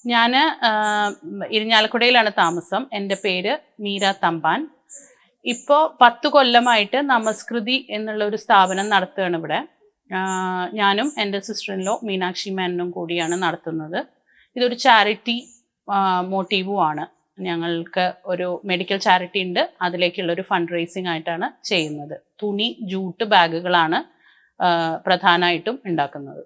ഞാൻ ഇരിഞ്ഞാലക്കുടയിലാണ് താമസം. എൻ്റെ പേര് മീര തമ്പാൻ. ഇപ്പോൾ 10 കൊല്ലമായിട്ട് നമസ്കൃതി എന്നുള്ള ഒരു സ്ഥാപനം നടത്തുകയാണ് ഇവിടെ. ഞാനും എൻ്റെ സിസ്റ്റർ-ഇൻ-ലോ മീനാക്ഷി മേനനും കൂടിയാണ് നടത്തുന്നത്. ഇതൊരു ചാരിറ്റി മോട്ടീവുമാണ്. ഞങ്ങൾക്ക് ഒരു മെഡിക്കൽ ചാരിറ്റി ഉണ്ട്. അതിലേക്കുള്ളൊരു ഫണ്ട് റേസിംഗ് ആയിട്ടാണ് ചെയ്യുന്നത്. തുണി, ജൂട്ട് ബാഗുകളാണ് പ്രധാനമായിട്ടും ഉണ്ടാക്കുന്നത്.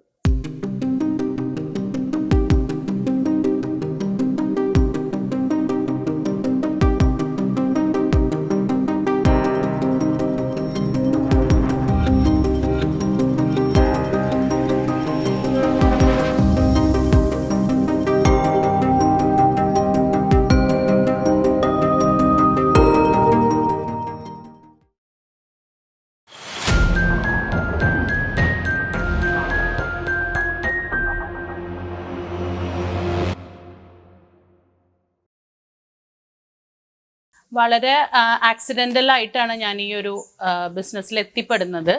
വളരെ ആക്സിഡൻ്റൽ ആയിട്ടാണ് ഞാൻ ഈ ഒരു ബിസിനസ്സിൽ എത്തിപ്പെടുന്നത്.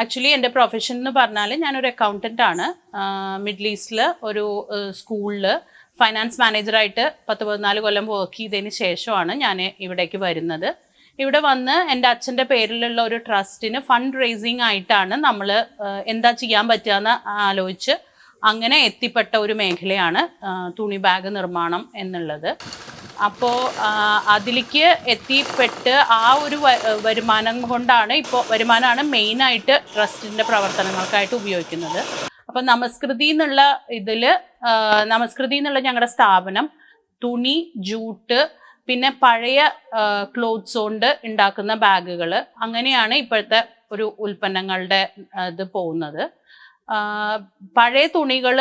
ആക്ച്വലി എൻ്റെ പ്രൊഫഷൻ എന്ന് പറഞ്ഞാൽ ഞാനൊരു അക്കൗണ്ടൻ്റ് ആണ്. മിഡിൽ ഈസ്റ്റിൽ ഒരു സ്കൂളിൽ ഫൈനാൻസ് മാനേജറായിട്ട് 10-14 കൊല്ലം വർക്ക് ചെയ്തതിന് ശേഷമാണ് ഞാൻ ഇവിടേക്ക് വരുന്നത്. ഇവിടെ വന്ന് എൻ്റെ അച്ഛൻ്റെ പേരിലുള്ള ഒരു ട്രസ്റ്റിന് ഫണ്ട് റേസിംഗ് ആയിട്ടാണ് നമ്മൾ എന്താ ചെയ്യാൻ പറ്റുകയെന്ന് ആലോചിച്ച് അങ്ങനെ എത്തിപ്പെട്ട ഒരു മേഖലയാണ് തുണി ബാഗ് നിർമ്മാണം എന്നുള്ളത്. അപ്പോൾ അതിലേക്ക് എത്തിപ്പെട്ട് ആ ഒരു വരുമാനം കൊണ്ടാണ് വരുമാനമാണ് മെയിനായിട്ട് ട്രസ്റ്റിൻ്റെ പ്രവർത്തനങ്ങൾക്കായിട്ട് ഉപയോഗിക്കുന്നത്. അപ്പോൾ നമസ്കൃതി എന്നുള്ള ഞങ്ങളുടെ സ്ഥാപനം തുണി, ജൂട്ട്, പിന്നെ പഴയ ക്ലോത്ത്സ് കൊണ്ട് ഉണ്ടാക്കുന്ന ബാഗുകൾ, അങ്ങനെയാണ് ഇപ്പോഴത്തെ ഒരു ഉൽപ്പന്നങ്ങളുടെ ഇത് പോകുന്നത്. പഴയ തുണികൾ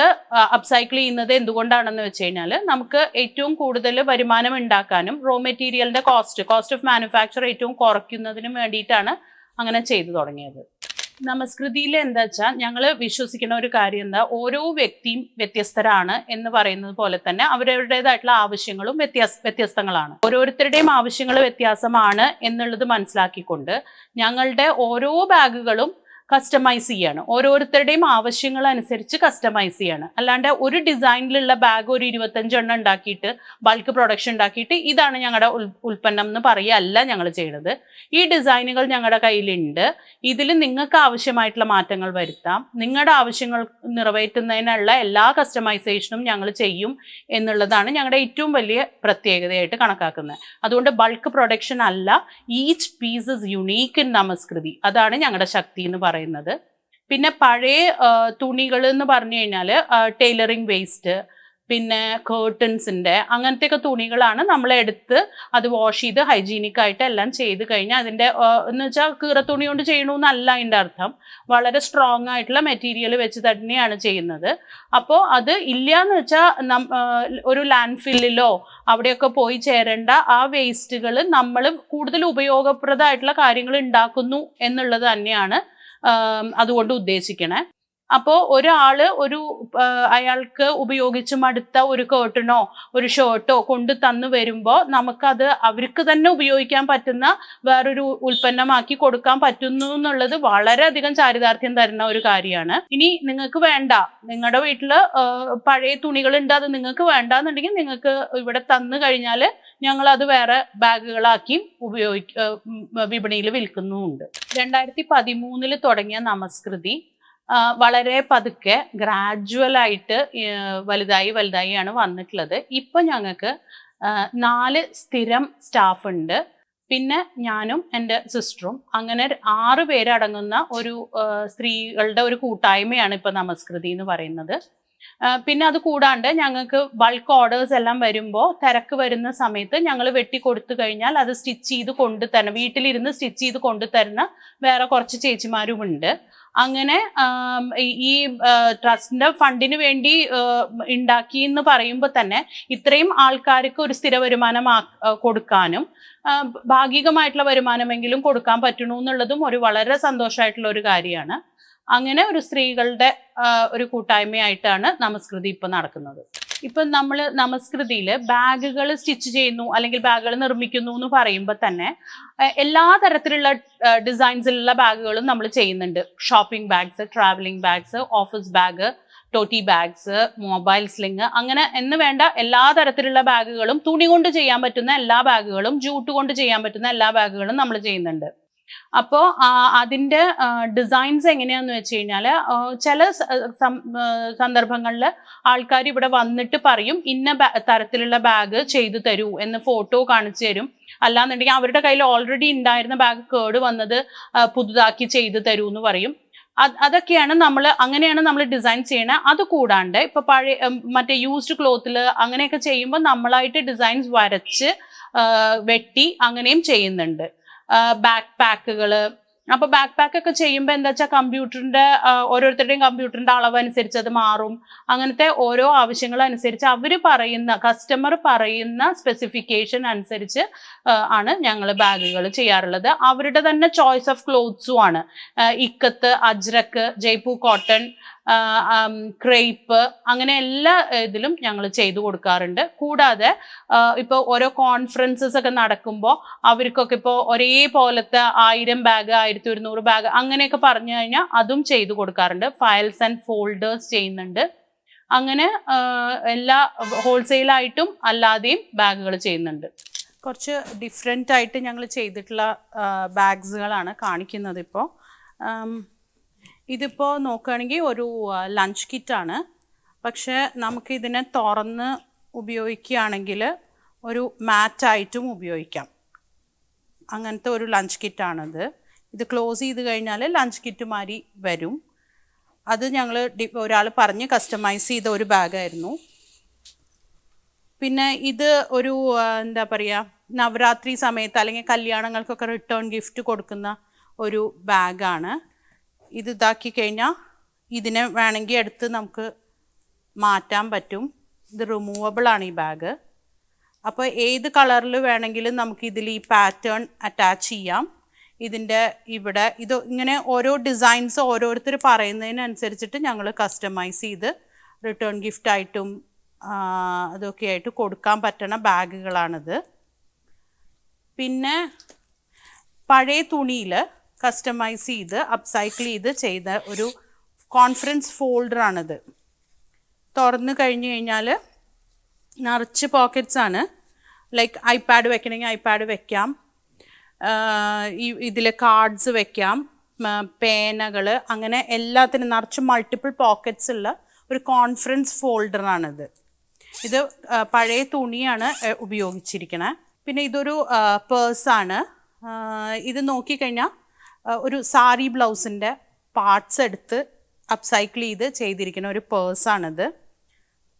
അപ്സൈക്കിൾ ചെയ്യുന്നത് എന്തുകൊണ്ടാണെന്ന് വെച്ച് കഴിഞ്ഞാൽ നമുക്ക് ഏറ്റവും കൂടുതൽ വരുമാനം ഉണ്ടാക്കാനും റോ മെറ്റീരിയലിൻ്റെ കോസ്റ്റ് ഓഫ് മാനുഫാക്ചർ ഏറ്റവും കുറയ്ക്കുന്നതിനും വേണ്ടിയിട്ടാണ് അങ്ങനെ ചെയ്തു തുടങ്ങിയത്. നമസ്കൃതിയിൽ എന്താ വെച്ചാൽ ഞങ്ങൾ വിശ്വസിക്കുന്ന ഒരു കാര്യം എന്താ, ഓരോ വ്യക്തിയും വ്യത്യസ്തരാണ് എന്ന് പറയുന്നത് പോലെ തന്നെ അവരവരുടേതായിട്ടുള്ള ആവശ്യങ്ങളും വ്യത്യസ്തങ്ങളാണ്. ഓരോരുത്തരുടെയും ആവശ്യങ്ങൾ വ്യത്യാസമാണ് എന്നുള്ളത് മനസ്സിലാക്കിക്കൊണ്ട് ഞങ്ങളുടെ ഓരോ ബാഗുകളും കസ്റ്റമൈസ് ചെയ്യാണ്. ഓരോരുത്തരുടെയും ആവശ്യങ്ങൾ അനുസരിച്ച് കസ്റ്റമൈസ് ചെയ്യാണ്. അല്ലാണ്ട് ഒരു ഡിസൈനിലുള്ള ബാഗ് ഒരു 25 എണ്ണം ഉണ്ടാക്കിയിട്ട് ബൾക്ക് പ്രൊഡക്ഷൻ ഉണ്ടാക്കിയിട്ട് ഇതാണ് ഞങ്ങളുടെ ഉൽപ്പന്നം എന്ന് പറയുകയല്ല ഞങ്ങൾ ചെയ്യുന്നത്. ഈ ഡിസൈനുകൾ ഞങ്ങളുടെ കയ്യിലുണ്ട്. ഇതിൽ നിങ്ങൾക്ക് ആവശ്യമായിട്ടുള്ള മാറ്റങ്ങൾ വരുത്താം. നിങ്ങളുടെ ആവശ്യങ്ങൾ നിറവേറ്റുന്നതിനുള്ള എല്ലാ കസ്റ്റമൈസേഷനും ഞങ്ങൾ ചെയ്യും എന്നുള്ളതാണ് ഞങ്ങളുടെ ഏറ്റവും വലിയ പ്രത്യേകതയായിട്ട് കണക്കാക്കുന്നത്. അതുകൊണ്ട് ബൾക്ക് പ്രൊഡക്ഷൻ അല്ല, each piece is unique in Namaskriti. അതാണ് ഞങ്ങളുടെ ശക്തി എന്ന് പറയുന്നത്. പിന്നെ പഴയ തുണികൾ എന്ന് പറഞ്ഞു കഴിഞ്ഞാൽ ടൈലറിങ് വേസ്റ്റ്, പിന്നെ കേർട്ടൻസിൻ്റെ അങ്ങനത്തെയൊക്കെ തുണികളാണ് നമ്മളെടുത്ത് അത് വാഷ് ചെയ്ത് ഹൈജീനിക് ആയിട്ട് എല്ലാം ചെയ്ത് കഴിഞ്ഞാൽ അതിൻ്റെ എന്ന് വെച്ചാൽ കീറത്തുണി കൊണ്ട് ചെയ്യണമെന്നല്ല അതിൻ്റെ അർത്ഥം. വളരെ സ്ട്രോങ് ആയിട്ടുള്ള മെറ്റീരിയൽ വെച്ച് തന്നെയാണ് ചെയ്യുന്നത്. അപ്പോൾ അത് ഇല്ലയെന്ന് വെച്ചാൽ ഒരു ലാൻഡ് ഫില്ലിലോ അവിടെയൊക്കെ പോയി ചേരേണ്ട ആ വേസ്റ്റുകൾ നമ്മൾ കൂടുതൽ ഉപയോഗപ്രദമായിട്ടുള്ള കാര്യങ്ങൾ ഉണ്ടാക്കുന്നു എന്നുള്ളത് തന്നെയാണ് അതുകൊണ്ട് ഉദ്ദേശിക്കണേ. അപ്പോൾ അയാൾക്ക് ഉപയോഗിച്ച് മടുത്ത ഒരു കേർട്ടനോ ഒരു ഷർട്ടോ കൊണ്ട് തന്നു വരുമ്പോൾ നമുക്കത് അവർക്ക് തന്നെ ഉപയോഗിക്കാൻ പറ്റുന്ന വേറൊരു ഉൽപ്പന്നമാക്കി കൊടുക്കാൻ പറ്റുന്നു എന്നുള്ളത് വളരെയധികം ചാരിതാർത്ഥ്യം തരുന്ന ഒരു കാര്യമാണ്. ഇനി നിങ്ങൾക്ക് വേണ്ട, നിങ്ങളുടെ വീട്ടിൽ പഴയ തുണികളുണ്ട്, അത് നിങ്ങൾക്ക് വേണ്ടാന്നുണ്ടെങ്കിൽ നിങ്ങൾക്ക് ഇവിടെ തന്നു കഴിഞ്ഞാൽ ഞങ്ങളത് വേറെ ബാഗുകളാക്കി വിപണിയിൽ വിൽക്കുന്നുമുണ്ട്. 2013 തുടങ്ങിയ നമസ്കൃതി വളരെ പതുക്കെ ഗ്രാജുവലായിട്ട് വലുതായി വന്നിട്ടുള്ളത്. ഇപ്പം ഞങ്ങൾക്ക് 4 സ്ഥിരം സ്റ്റാഫ് ഉണ്ട്. പിന്നെ ഞാനും എൻ്റെ സിസ്റ്ററും, അങ്ങനെ 6 പേരടങ്ങുന്ന ഒരു സ്ത്രീകളുടെ ഒരു കൂട്ടായ്മയാണ് ഇപ്പം നമസ്കൃതി എന്ന് പറയുന്നത്. പിന്നെ അത് കൂടാണ്ട് ഞങ്ങൾക്ക് ബൾക്ക് ഓർഡേഴ്സ് എല്ലാം വരുമ്പോൾ തിരക്ക് വരുന്ന സമയത്ത് ഞങ്ങൾ വെട്ടിക്കൊടുത്തു കഴിഞ്ഞാൽ അത് സ്റ്റിച്ച് ചെയ്ത് കൊണ്ടുതരണം, വീട്ടിലിരുന്ന് സ്റ്റിച്ച് ചെയ്ത് കൊണ്ടുതരുന്ന വേറെ കുറച്ച് ചേച്ചിമാരുമുണ്ട്. അങ്ങനെ ഈ ട്രസ്റ്റിൻ്റെ ഫണ്ടിന് വേണ്ടി ഉണ്ടാക്കി എന്ന് പറയുമ്പോൾ തന്നെ ഇത്രയും ആൾക്കാർക്ക് ഒരു സ്ഥിര വരുമാനം കൊടുക്കാനും ഭാഗികമായിട്ടുള്ള വരുമാനമെങ്കിലും കൊടുക്കാൻ പറ്റണു എന്നുള്ളതും ഒരു വളരെ സന്തോഷമായിട്ടുള്ള ഒരു കാര്യമാണ്. അങ്ങനെ ഒരു സ്ത്രീകളുടെ ഒരു കൂട്ടായ്മയായിട്ടാണ് നമസ്കൃതി ഇപ്പം നടക്കുന്നത്. ഇപ്പം നമ്മൾ നമസ്കൃതിയിൽ ബാഗുകൾ സ്റ്റിച്ച് ചെയ്യുന്നു അല്ലെങ്കിൽ ബാഗുകൾ നിർമ്മിക്കുന്നു എന്ന് പറയുമ്പോൾ തന്നെ എല്ലാ തരത്തിലുള്ള ഡിസൈൻസിലുള്ള ബാഗുകളും നമ്മൾ ചെയ്യുന്നുണ്ട്. Shopping bags, travelling bags, office bag, Totti bags, mobile sling, അങ്ങനെ എന്ന് വേണ്ട എല്ലാ തരത്തിലുള്ള ബാഗുകളും, തുണി കൊണ്ട് ചെയ്യാൻ പറ്റുന്ന എല്ലാ ബാഗുകളും, ജൂട്ട് കൊണ്ട് ചെയ്യാൻ പറ്റുന്ന എല്ലാ ബാഗുകളും നമ്മൾ ചെയ്യുന്നുണ്ട്. അപ്പോൾ അതിൻ്റെ ഡിസൈൻസ് എങ്ങനെയാന്ന് വെച്ച് കഴിഞ്ഞാൽ, ചില സന്ദർഭങ്ങളിൽ ആൾക്കാർ ഇവിടെ വന്നിട്ട് പറയും ഇന്ന തരത്തിലുള്ള ബാഗ് ചെയ്തു തരൂ എന്ന് ഫോട്ടോ കാണിച്ചു തരും. അല്ലാന്നുണ്ടെങ്കിൽ അവരുടെ കയ്യിൽ ഓൾറെഡി ഉണ്ടായിരുന്ന ബാഗ് കേട് വന്നത് പുതുതാക്കി ചെയ്തു തരൂ എന്ന് പറയും. അതൊക്കെയാണ് അങ്ങനെയാണ് നമ്മൾ ഡിസൈൻ ചെയ്യണത്. അത് കൂടാണ്ട് ഇപ്പൊ പഴയ മറ്റേ യൂസ്ഡ് ക്ലോത്തിൽ അങ്ങനെയൊക്കെ ചെയ്യുമ്പോൾ നമ്മളായിട്ട് ഡിസൈൻസ് വരച്ച് വെട്ടി അങ്ങനെയും ചെയ്യുന്നുണ്ട്. ബാക്ക് പാക്കുകൾ, അപ്പോൾ ബാക്ക് പാക്ക് ഒക്കെ ചെയ്യുമ്പോൾ എന്താ വെച്ചാൽ കമ്പ്യൂട്ടറിൻ്റെ ഓരോരുത്തരുടെയും കമ്പ്യൂട്ടറിൻ്റെ അളവ് അനുസരിച്ച് അത് മാറും. അങ്ങനത്തെ ഓരോ ആവശ്യങ്ങളനുസരിച്ച് അവർ കസ്റ്റമർ പറയുന്ന സ്പെസിഫിക്കേഷൻ അനുസരിച്ച് ആണ് ഞങ്ങൾ ബാഗുകൾ ചെയ്യാറുള്ളത്. അവരുടെ തന്നെ ചോയ്സ് ഓഫ് ക്ലോത്ത്സും ആണ്. ഇക്കത്ത്, അജ്രക്ക്, ജയ്പൂർ കോട്ടൺ, ക്രേപ്പ്, അങ്ങനെ എല്ലാ ഇതിലും ഞങ്ങൾ ചെയ്തു കൊടുക്കാറുണ്ട്. കൂടാതെ ഇപ്പോൾ ഓരോ കോൺഫറൻസസ് ഒക്കെ നടക്കുമ്പോൾ അവർക്കൊക്കെ ഇപ്പോൾ ഒരേപോലത്തെ 1000 ബാഗ്, 1200 ബാഗ് അങ്ങനെയൊക്കെ പറഞ്ഞു കഴിഞ്ഞാൽ അതും ചെയ്തു കൊടുക്കാറുണ്ട്. ഫയൽസ് ആൻഡ് ഫോൾഡേഴ്സ് ചെയ്യുന്നുണ്ട്. അങ്ങനെ എല്ലാ ഹോൾസെയിലായിട്ടും അല്ലാതെയും ബാഗുകൾ ചെയ്യുന്നുണ്ട്. കുറച്ച് ഡിഫറെൻ്റ് ആയിട്ട് ഞങ്ങൾ ചെയ്തിട്ടുള്ള ബാഗ്സുകളാണ് കാണിക്കുന്നത് ഇപ്പോൾ. ഇതിപ്പോൾ നോക്കുകയാണെങ്കിൽ ഒരു ലഞ്ച് കിറ്റാണ്. പക്ഷേ നമുക്കിതിനെ തുറന്ന് ഉപയോഗിക്കുകയാണെങ്കിൽ ഒരു മാറ്റായിട്ടും ഉപയോഗിക്കാം. അങ്ങനത്തെ ഒരു ലഞ്ച് കിറ്റാണിത്. ഇത് ക്ലോസ് ചെയ്ത് കഴിഞ്ഞാൽ ലഞ്ച് കിറ്റ് മാതിരി വരും. അത് ഞങ്ങൾ ഒരാൾ പറഞ്ഞ് കസ്റ്റമൈസ് ചെയ്ത ഒരു ബാഗായിരുന്നു. പിന്നെ ഇത് ഒരു എന്താ പറയുക, നവരാത്രി സമയത്ത് അല്ലെങ്കിൽ കല്യാണങ്ങൾക്കൊക്കെ റിട്ടേൺ ഗിഫ്റ്റ് കൊടുക്കുന്ന ഒരു ബാഗാണ്. ഇത് ഇതാക്കി കഴിഞ്ഞാൽ ഇതിനെ വേണമെങ്കിൽ എടുത്ത് നമുക്ക് മാറ്റാൻ പറ്റും. ഇത് റിമൂവബിൾ ആണ് ഈ ബാഗ്. അപ്പോൾ ഏത് കളറിൽ വേണമെങ്കിലും നമുക്ക് ഇതിൽ ഈ പാറ്റേൺ അറ്റാച്ച് ചെയ്യാം. ഇതിൻ്റെ ഇവിടെ ഇത് ഇങ്ങനെ ഓരോ ഡിസൈൻസ് ഓരോരുത്തർ പറയുന്നതിനനുസരിച്ചിട്ട് ഞങ്ങൾ കസ്റ്റമൈസ് ചെയ്ത് റിട്ടേൺ ഗിഫ്റ്റായിട്ടും അതൊക്കെ ആയിട്ട് കൊടുക്കാൻ പറ്റുന്ന ബാഗുകളാണിത്. പിന്നെ പഴയ തുണിയിൽ കസ്റ്റമൈസ് ചെയ്ത് അപ്സൈക്കിൾ ചെയ്ത ഒരു കോൺഫറൻസ് ഫോൾഡറാണിത്. തുറന്നു കഴിഞ്ഞ് കഴിഞ്ഞാൽ നിറച്ച് പോക്കറ്റ്സ് ആണ്. ലൈക്ക് ഐപാഡ് വെക്കണമെങ്കിൽ ഐപാഡ് വെക്കാം, ഇതിൽ കാർഡ്സ് വെക്കാം, പേനകൾ, അങ്ങനെ എല്ലാത്തിനും നിറച്ച് മൾട്ടിപ്പിൾ പോക്കറ്റ്സ് ഉള്ള ഒരു കോൺഫറൻസ് ഫോൾഡറാണിത്. ഇത് പഴയ തുണിയാണ് ഉപയോഗിച്ചിരിക്കണേ. പിന്നെ ഇതൊരു പേഴ്സാണ്. ഇത് നോക്കിക്കഴിഞ്ഞാൽ ഒരു സാരി ബ്ലൗസിൻ്റെ പാർട്സ് എടുത്ത് അപ്സൈക്കിൾ ചെയ്തിരിക്കുന്ന ഒരു പേഴ്സാണിത്.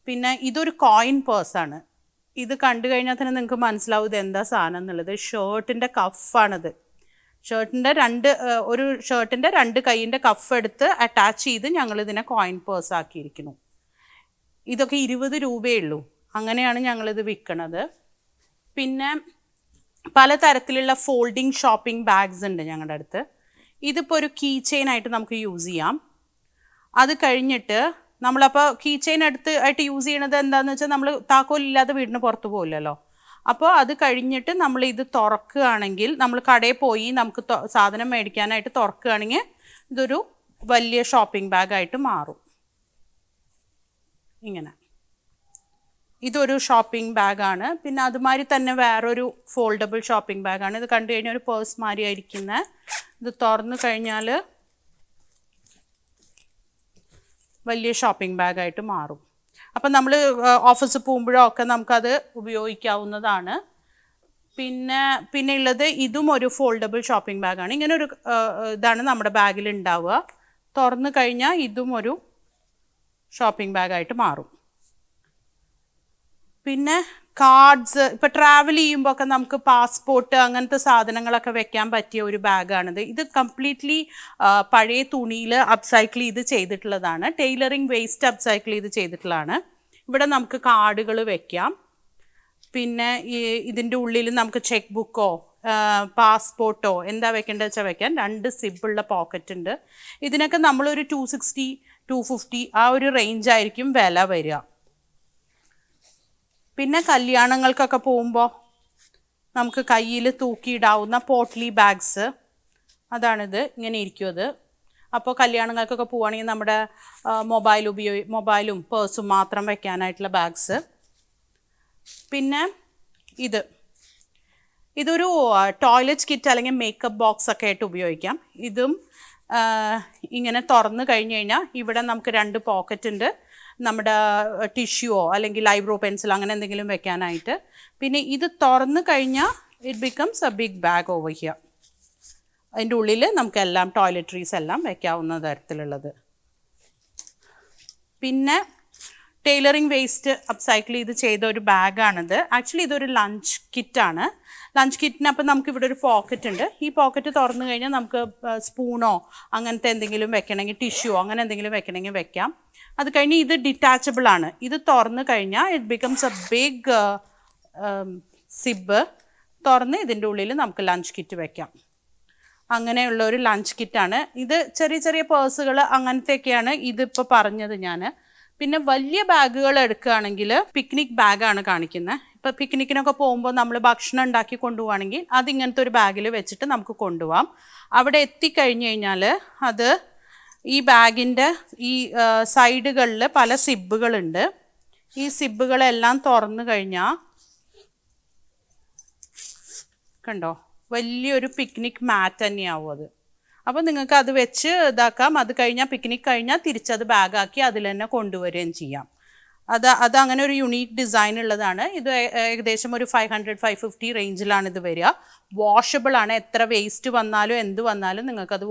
പിന്നെ ഇതൊരു കോയിൻ പേഴ്സാണ്. ഇത് കണ്ടു കഴിഞ്ഞാൽ തന്നെ നിങ്ങൾക്ക് മനസ്സിലാവും ഇത് എന്താ സാധനം എന്നുള്ളത്. ഷർട്ടിൻ്റെ കഫാണിത്. ഒരു ഷർട്ടിൻ്റെ 2 കൈയിൻ്റെ കഫ് എടുത്ത് അറ്റാച്ച് ചെയ്ത് ഞങ്ങളിതിനെ കോയിൻ പേഴ്സ് ആക്കിയിരിക്കുന്നു. ഇതൊക്കെ 20 രൂപയേ ഉള്ളൂ. അങ്ങനെയാണ് ഞങ്ങളിത് വിൽക്കണത്. പിന്നെ പലതരത്തിലുള്ള ഫോൾഡിങ് ഷോപ്പിംഗ് ബാഗ്സ് ഉണ്ട് ഞങ്ങളുടെ അടുത്ത്. ഇതിപ്പോൾ ഒരു കീ ചെയിൻ ആയിട്ട് നമുക്ക് യൂസ് ചെയ്യാം. അത് കഴിഞ്ഞിട്ട് നമ്മളപ്പോൾ കീ ചെയിൻ ആയിട്ട് യൂസ് ചെയ്യണത് എന്താണെന്ന് വെച്ചാൽ നമ്മൾ താക്കോലില്ലാതെ വീടിന് പുറത്ത് പോകില്ലല്ലോ. അപ്പോൾ അത് കഴിഞ്ഞിട്ട് നമ്മൾ ഇത് തുറക്കുകയാണെങ്കിൽ, നമ്മൾ കടയിൽ പോയി നമുക്ക് സാധനം മേടിക്കാനായിട്ട് തുറക്കുകയാണെങ്കിൽ ഇതൊരു വലിയ ഷോപ്പിംഗ് ബാഗായിട്ട് മാറും. ഇങ്ങനെ ഇതൊരു ഷോപ്പിംഗ് ബാഗാണ്. പിന്നെ അതുമാതിരി തന്നെ വേറൊരു ഫോൾഡബിൾ ഷോപ്പിംഗ് ബാഗാണ്. ഇത് കണ്ടു കഴിഞ്ഞാൽ ഒരു പേഴ്സ് മാതിരി ആയിരിക്കുന്നത്. ഇത് തുറന്നു കഴിഞ്ഞാൽ വലിയ ഷോപ്പിംഗ് ബാഗായിട്ട് മാറും. അപ്പം നമ്മൾ ഓഫീസിൽ പോകുമ്പോഴോ ഒക്കെ നമുക്കത് ഉപയോഗിക്കാവുന്നതാണ്. പിന്നെ ഉള്ളത് ഇതും ഒരു ഫോൾഡബിൾ ഷോപ്പിംഗ് ബാഗാണ്. ഇങ്ങനെ ഒരു ഇതാണ് നമ്മുടെ ബാഗിൽ ഉണ്ടാവുക. തുറന്നു കഴിഞ്ഞാൽ ഇതും ഒരു ഷോപ്പിംഗ് ബാഗായിട്ട് മാറും. പിന്നെ കാർഡ്സ്, ഇപ്പോൾ ട്രാവൽ ചെയ്യുമ്പോൾ ഒക്കെ നമുക്ക് പാസ്പോർട്ട് അങ്ങനത്തെ സാധനങ്ങളൊക്കെ വെക്കാൻ പറ്റിയ ഒരു ബാഗാണിത്. ഇത് കംപ്ലീറ്റ്ലി പഴയ തുണിയിൽ അപ്സൈക്കിൾ ചെയ്തിട്ടുള്ളതാണ്. ടൈലറിങ് വേസ്റ്റ് അപ്സൈക്കിൾ ചെയ്തിട്ടുള്ളതാണ്. ഇവിടെ നമുക്ക് കാർഡുകൾ വെക്കാം. പിന്നെ ഇതിൻ്റെ ഉള്ളിൽ നമുക്ക് ചെക്ക് ബുക്കോ പാസ്പോർട്ടോ എന്താ വെക്കേണ്ടത് വെച്ചാൽ വെക്കാൻ 2 സിബുള്ള പോക്കറ്റ് ഉണ്ട്. ഇതിനൊക്കെ നമ്മളൊരു 260, 250 ആ ഒരു റേഞ്ചായിരിക്കും വില വരിക. പിന്നെ കല്യാണങ്ങൾക്കൊക്കെ പോകുമ്പോൾ നമുക്ക് കയ്യിൽ തൂക്കിയിടാവുന്ന പോട്ട്ലി ബാഗ്സ്, അതാണിത്. ഇങ്ങനെ ഇരിക്കും അത്. അപ്പോൾ കല്യാണങ്ങൾക്കൊക്കെ പോവുകയാണെങ്കിൽ നമ്മുടെ മൊബൈലും പേഴ്സും മാത്രം വെക്കാനായിട്ടുള്ള ബാഗ്സ്. പിന്നെ ഇതൊരു ടോയ്ലറ്റ് കിറ്റ് അല്ലെങ്കിൽ മേക്കപ്പ് ബോക്സ് ഒക്കെ ആയിട്ട് ഉപയോഗിക്കാം. ഇതും ഇങ്ങനെ തുറന്നു കഴിഞ്ഞ് കഴിഞ്ഞാൽ ഇവിടെ നമുക്ക് 2 പോക്കറ്റ് ഉണ്ട്, നമ്മുടെ ടിഷ്യൂവോ അല്ലെങ്കിൽ ഐബ്രോ പെൻസിൽ അങ്ങനെ എന്തെങ്കിലും വെക്കാനായിട്ട്. പിന്നെ ഇത് തുറന്നു കഴിഞ്ഞാൽ it becomes a big bag over here. അതിൻ്റെ ഉള്ളിൽ നമുക്കെല്ലാം ടോയ്ലറ്ററീസ് എല്ലാം വെക്കാവുന്ന തരത്തിലുള്ളത്. പിന്നെ ടൈലറിങ് വേസ്റ്റ് അപ്സൈക്കിൾ ചെയ്ത ഒരു ബാഗാണിത്. ആക്ച്വലി ഇതൊരു ലഞ്ച് കിറ്റാണ്. ലഞ്ച് കിറ്റിന് അപ്പം നമുക്ക് ഇവിടെ ഒരു പോക്കറ്റ് ഉണ്ട്. ഈ പോക്കറ്റ് തുറന്നു കഴിഞ്ഞാൽ നമുക്ക് സ്പൂണോ അങ്ങനത്തെ എന്തെങ്കിലും വെക്കണമെങ്കിൽ, ടിഷ്യൂോ അങ്ങനെ എന്തെങ്കിലും വെക്കണമെങ്കിൽ വെക്കാം. അത് കഴിഞ്ഞ് ഇത് ഡിറ്റാച്ചബിൾ ആണ്. ഇത് തുറന്നു കഴിഞ്ഞാൽ it becomes a big zip. തുറന്ന് ഇതിൻ്റെ ഉള്ളിൽ നമുക്ക് ലഞ്ച് കിറ്റ് വെക്കാം. അങ്ങനെയുള്ള ഒരു ലഞ്ച് കിറ്റാണ് ഇത്. ചെറിയ ചെറിയ പേഴ്സുകൾ അങ്ങനത്തെയൊക്കെയാണ് ഇതിപ്പോൾ പറഞ്ഞത് ഞാൻ. പിന്നെ വലിയ ബാഗുകൾ എടുക്കുകയാണെങ്കിൽ പിക്നിക് ബാഗാണ് കാണിക്കുന്നത്. ഇപ്പോൾ പിക്നിക്കിനൊക്കെ പോകുമ്പോൾ നമ്മൾ ഭക്ഷണം ഉണ്ടാക്കി കൊണ്ടുപോവുകയാണെങ്കിൽ അതിങ്ങനത്തെ ഒരു ബാഗിൽ വെച്ചിട്ട് നമുക്ക് കൊണ്ടുപോകാം. അവിടെ എത്തിക്കഴിഞ്ഞ് കഴിഞ്ഞാൽ അത് ഈ ബാഗിൻ്റെ ഈ സൈഡുകളിൽ പല സിബുകളുണ്ട്. ഈ സിബുകളെല്ലാം തുറന്നു കഴിഞ്ഞാൽ കണ്ടോ, വലിയൊരു പിക്നിക് മാറ്റ് തന്നെയാവും അത്. അപ്പോൾ നിങ്ങൾക്ക് അത് വെച്ച് ഇതാക്കാം. അത് കഴിഞ്ഞാൽ പിക്നിക് കഴിഞ്ഞാൽ തിരിച്ചത് ബാഗാക്കി അതിൽ തന്നെ കൊണ്ടുവരികയും ചെയ്യാം. അത് അങ്ങനെ ഒരു യുണീക്ക് ഡിസൈൻ ഉള്ളതാണ്. ഇത് ഏകദേശം ഒരു 500-550 റേഞ്ചിലാണ് ഇത് വരിക. വാഷബിൾ ആണ്. എത്ര വേസ്റ്റ് വന്നാലും എന്ത് വന്നാലും നിങ്ങൾക്കത്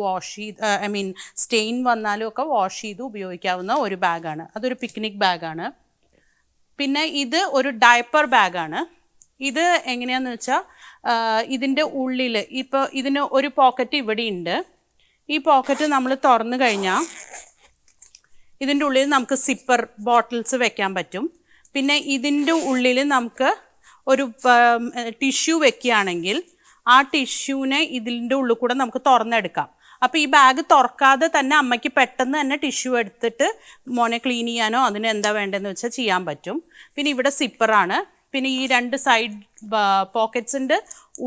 സ്റ്റെയിൻ വന്നാലും ഒക്കെ വാഷ് ചെയ്ത് ഉപയോഗിക്കാവുന്ന ഒരു ബാഗാണ്. അതൊരു പിക്നിക് ബാഗാണ്. പിന്നെ ഇത് ഒരു ഡയപ്പർ ബാഗാണ്. ഇത് എങ്ങനെയാണെന്ന് വെച്ചാൽ ഇതിൻ്റെ ഉള്ളിൽ ഇപ്പോൾ ഇതിന് ഒരു പോക്കറ്റ് ഇവിടെ ഉണ്ട്. ഈ പോക്കറ്റ് നമ്മൾ തുറന്നു കഴിഞ്ഞാൽ ഇതിൻ്റെ ഉള്ളിൽ നമുക്ക് സിപ്പർ ബോട്ടിൽസ് വെക്കാൻ പറ്റും. പിന്നെ ഇതിൻ്റെ ഉള്ളിൽ നമുക്ക് ഒരു ടിഷ്യൂ വെക്കുകയാണെങ്കിൽ ആ ടിഷ്യൂവിനെ ഇതിൻ്റെ ഉള്ളിൽ കൂടെ നമുക്ക് തുറന്നെടുക്കാം. അപ്പോൾ ഈ ബാഗ് തുറക്കാതെ തന്നെ അമ്മയ്ക്ക് പെട്ടെന്ന് തന്നെ ടിഷ്യൂ എടുത്തിട്ട് മോനെ ക്ലീൻ ചെയ്യാനോ അതിന് എന്താ വേണ്ടതെന്ന് വെച്ചാൽ ചെയ്യാൻ പറ്റും. പിന്നെ ഇവിടെ സിപ്പറാണ്. പിന്നെ ഈ 2 സൈഡ് പോക്കറ്റ്സിൻ്റെ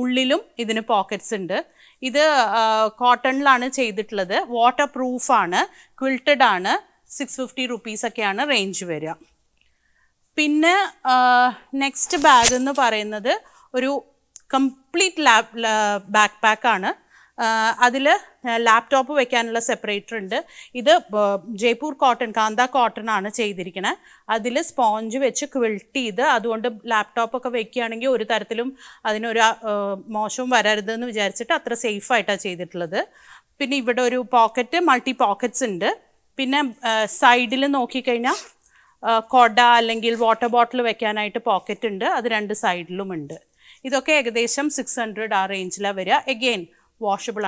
ഉള്ളിലും ഇതിന് പോക്കറ്റ്സ് ഉണ്ട്. ഇത് കോട്ടണിലാണ് ചെയ്തിട്ടുള്ളത്. വാട്ടർ പ്രൂഫാണ്, ക്വിൽറ്റഡ് ആണ്. 650 റുപ്പീസൊക്കെയാണ് റേഞ്ച് വരിക. പിന്നെ നെക്സ്റ്റ് ബാഗ് എന്ന് പറയുന്നത് ഒരു കംപ്ലീറ്റ് ബാക്ക് പാക്കാണ്. അതിൽ ലാപ്ടോപ്പ് വെക്കാനുള്ള സെപ്പറേറ്റർ ഉണ്ട്. ഇത് ജയ്പൂർ കോട്ടൺ, കാന്ത കോട്ടൺ ആണ് ചെയ്തിരിക്കുന്നത്. അതിൽ സ്പോഞ്ച് വെച്ച് ക്വിൽട്ട് ചെയ്ത്, അതുകൊണ്ട് ലാപ്ടോപ്പൊക്കെ വെക്കുകയാണെങ്കിൽ ഒരു തരത്തിലും അതിനൊരു മോശവും വരരുതെന്ന് വിചാരിച്ചിട്ട് അത്ര സേഫായിട്ടാണ് ചെയ്തിട്ടുള്ളത്. പിന്നെ ഇവിടെ ഒരു പോക്കറ്റ്, മൾട്ടി പോക്കറ്റ്സ് ഉണ്ട്. പിന്നെ സൈഡിൽ നോക്കിക്കഴിഞ്ഞാൽ കൊട അല്ലെങ്കിൽ വാട്ടർ ബോട്ടിൽ വെക്കാനായിട്ട് പോക്കറ്റ് ഉണ്ട്. അത് 2 സൈഡിലും ഉണ്ട്. ഇതൊക്കെ ഏകദേശം 600 ആ റേഞ്ചിലാണ് വരിക. എഗെയിൻ വാഷബിൾ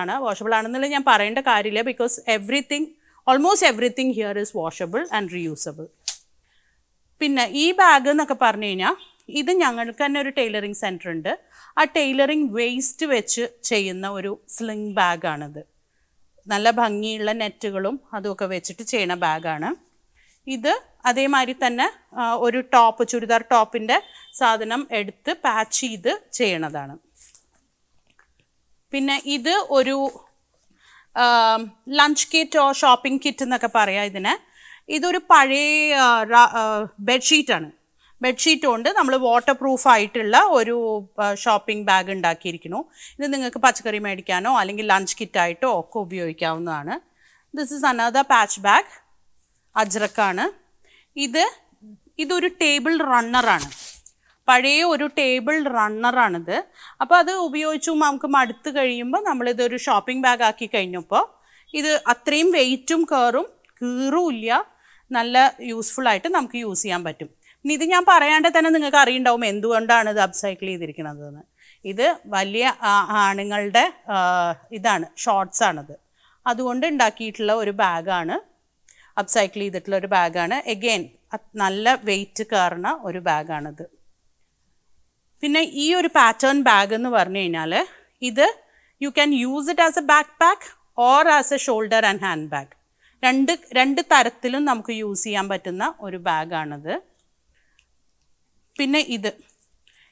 ആണെന്നുള്ളത് ഞാൻ പറയേണ്ട കാര്യമില്ല, because almost everything here is washable and reusable. പിന്നെ ഈ ബാഗ് എന്നൊക്കെ പറഞ്ഞു കഴിഞ്ഞാൽ ഇത് ഞങ്ങൾക്ക് തന്നെ ഒരു ടൈലറിങ് സെൻറ്റർ ഉണ്ട്. ആ ടൈലറിങ് വേസ്റ്റ് വെച്ച് ചെയ്യുന്ന ഒരു സ്ലിംഗ് ബാഗാണിത്. നല്ല ഭംഗിയുള്ള നെറ്റുകളും അതുമൊക്കെ വെച്ചിട്ട് ചെയ്യുന്ന ബാഗാണ് ഇത്. അതേമാതിരി തന്നെ ഒരു ചുരിദാർ ടോപ്പിൻ്റെ സാധനം എടുത്ത് പാച്ച് ചെയ്ത് ചെയ്യണതാണ്. പിന്നെ ഇത് ഒരു ലഞ്ച് കിറ്റ് ഷോപ്പിംഗ് കിറ്റ് എന്നൊക്കെ പറയാം ഇതിന്. ഇതൊരു പഴയ ബെഡ്ഷീറ്റാണ്. ബെഡ്ഷീറ്റ് കൊണ്ട് നമ്മൾ വാട്ടർ പ്രൂഫായിട്ടുള്ള ഒരു ഷോപ്പിംഗ് ബാഗ് ഉണ്ടാക്കിയിരിക്കുന്നു. ഇത് നിങ്ങൾക്ക് പച്ചക്കറി മേടിക്കാനോ അല്ലെങ്കിൽ ലഞ്ച് കിറ്റായിട്ടോ ഒക്കെ ഉപയോഗിക്കാവുന്നതാണ്. This is another patch bag, അജ്രക്കാണ്. ഇതൊരു ടേബിൾ റണ്ണറാണ്, പഴയ ഒരു ടേബിൾ റണ്ണറാണിത്. അപ്പോൾ അത് ഉപയോഗിച്ചു നമുക്ക് മടുത്ത് കഴിയുമ്പോൾ നമ്മളിതൊരു ഷോപ്പിംഗ് ബാഗ് ആക്കി കഴിഞ്ഞപ്പോൾ ഇത് അത്രയും വെയിറ്റും കീറുമില്ല, നല്ല യൂസ്ഫുള്ളായിട്ട് നമുക്ക് യൂസ് ചെയ്യാൻ പറ്റും. ഇനി ഇത് ഞാൻ പറയാണ്ട് തന്നെ നിങ്ങൾക്ക് അറിയുണ്ടാവും എന്തുകൊണ്ടാണ് ഇത് അപ്സൈക്കിൾ ചെയ്തിരിക്കണതെന്ന്. ഇത് വലിയ ആണുങ്ങളുടെ ഇതാണ്, ഷോർട്ട്സാണിത്. അതുകൊണ്ട് ഉണ്ടാക്കിയിട്ടുള്ള ഒരു ബാഗാണ്, അപ്സൈക്കിൾ ചെയ്തിട്ടുള്ള ഒരു ബാഗാണ്. എഗെയിൻ നല്ല വെയിറ്റ് കയറുന്ന ഒരു ബാഗാണിത്. പിന്നെ ഈ ഒരു പാറ്റേൺ ബാഗ് എന്ന് പറഞ്ഞു കഴിഞ്ഞാൽ ഇത് you can use it as a backpack or as a shoulder and handbag. രണ്ട് തരത്തിലും നമുക്ക് യൂസ് ചെയ്യാൻ പറ്റുന്ന ഒരു ബാഗാണിത്. പിന്നെ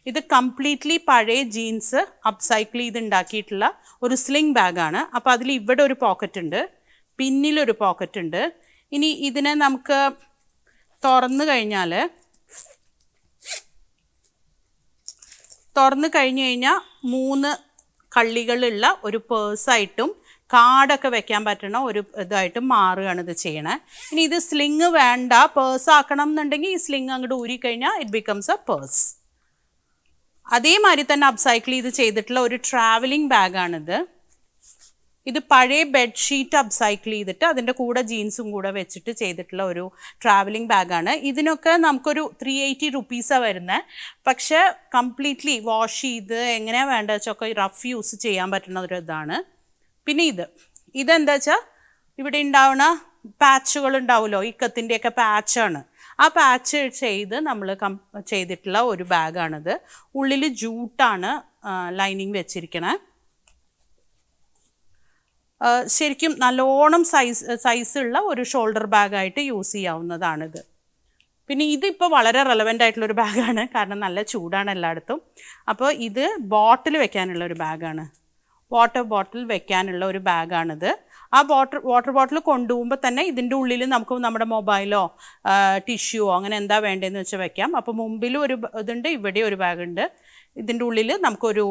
ഇത് കംപ്ലീറ്റ്ലി പഴയ ജീൻസ് അപ്സൈക്കിൾ ചെയ്ത് ഉണ്ടാക്കിയിട്ടുള്ള ഒരു സ്ലിംഗ് ബാഗാണ്. അപ്പോൾ അതിൽ ഇവിടെ ഒരു പോക്കറ്റ് ഉണ്ട്, പിന്നിലൊരു പോക്കറ്റ് ഉണ്ട്. ഇനി ഇതിനെ നമുക്ക് തുറന്നു കഴിഞ്ഞാൽ മൂന്ന് കള്ളികളുള്ള ഒരു പേഴ്സായിട്ടും കാർഡൊക്കെ വെക്കാൻ പറ്റണ ഒരു ഇതായിട്ട് മാറുകയാണ് ഇത് ചെയ്യണേ. ഇനി ഇത് സ്ലിങ് വേണ്ട, പേഴ്സ് ആക്കണം എന്നുണ്ടെങ്കിൽ ഈ സ്ലിങ് അങ്ങോട്ട് ഊരിക്കഴിഞ്ഞാൽ ഇറ്റ് ബിക്കംസ് എ പേഴ്സ്. അതേമാതിരി തന്നെ അപ്സൈക്കിൾ ചെയ്തിട്ടുള്ള ഒരു ട്രാവലിംഗ് ബാഗാണിത്. ഇത് പഴയ ബെഡ്ഷീറ്റ് അപ്സൈക്കിൾ ചെയ്തിട്ട് അതിൻ്റെ കൂടെ ജീൻസും കൂടെ വെച്ചിട്ട് ചെയ്തിട്ടുള്ള ഒരു ട്രാവലിംഗ് ബാഗാണ്. ഇതിനൊക്കെ നമുക്കൊരു 380 റുപ്പീസാണ് വരുന്നത്. പക്ഷേ കംപ്ലീറ്റ്ലി വാഷ് ചെയ്ത് എങ്ങനെയാണ് വേണ്ടത് വെച്ചൊക്കെ റഫ് യൂസ് ചെയ്യാൻ പറ്റുന്ന ഒരു ഇതാണ്. പിന്നെ ഇതെന്താ വെച്ചാൽ ഇവിടെ ഉണ്ടാവുന്ന പാച്ചുകൾ ഉണ്ടാവുമല്ലോ, ഇക്കത്തിൻ്റെയൊക്കെ പാച്ചാണ്. ആ പാച്ച് ചെയ്ത് നമ്മൾ ചെയ്തിട്ടുള്ള ഒരു ബാഗാണിത്. ഉള്ളിൽ ജൂട്ടാണ് ലൈനിങ് വെച്ചിരിക്കണേ. ശരിക്കും നല്ലോണം സൈസുള്ള ഒരു ഷോൾഡർ ബാഗായിട്ട് യൂസ് ചെയ്യാവുന്നതാണിത്. പിന്നെ ഇതിപ്പോൾ വളരെ റെലവൻ്റ് ആയിട്ടുള്ളൊരു ബാഗാണ്, കാരണം നല്ല ചൂടാണ് എല്ലായിടത്തും. അപ്പോൾ ഇത് ബോട്ടിൽ വെക്കാനുള്ള ഒരു ബാഗാണ്, വാട്ടർ ബോട്ടിൽ വെക്കാനുള്ള ഒരു ബാഗാണിത്. ആ വാട്ടർ ബോട്ടിൽ കൊണ്ടുപോകുമ്പോൾ തന്നെ ഇതിൻ്റെ ഉള്ളിൽ നമുക്ക് നമ്മുടെ മൊബൈലോ ടിഷ്യൂവോ അങ്ങനെ എന്താ വേണ്ടതെന്ന് വെച്ചാൽ വെക്കാം. അപ്പോൾ മുമ്പിലും ഒരു ഇതുണ്ട്, ഇവിടെ ഒരു ബാഗുണ്ട്. ഇതിൻ്റെ ഉള്ളിൽ നമുക്കൊരു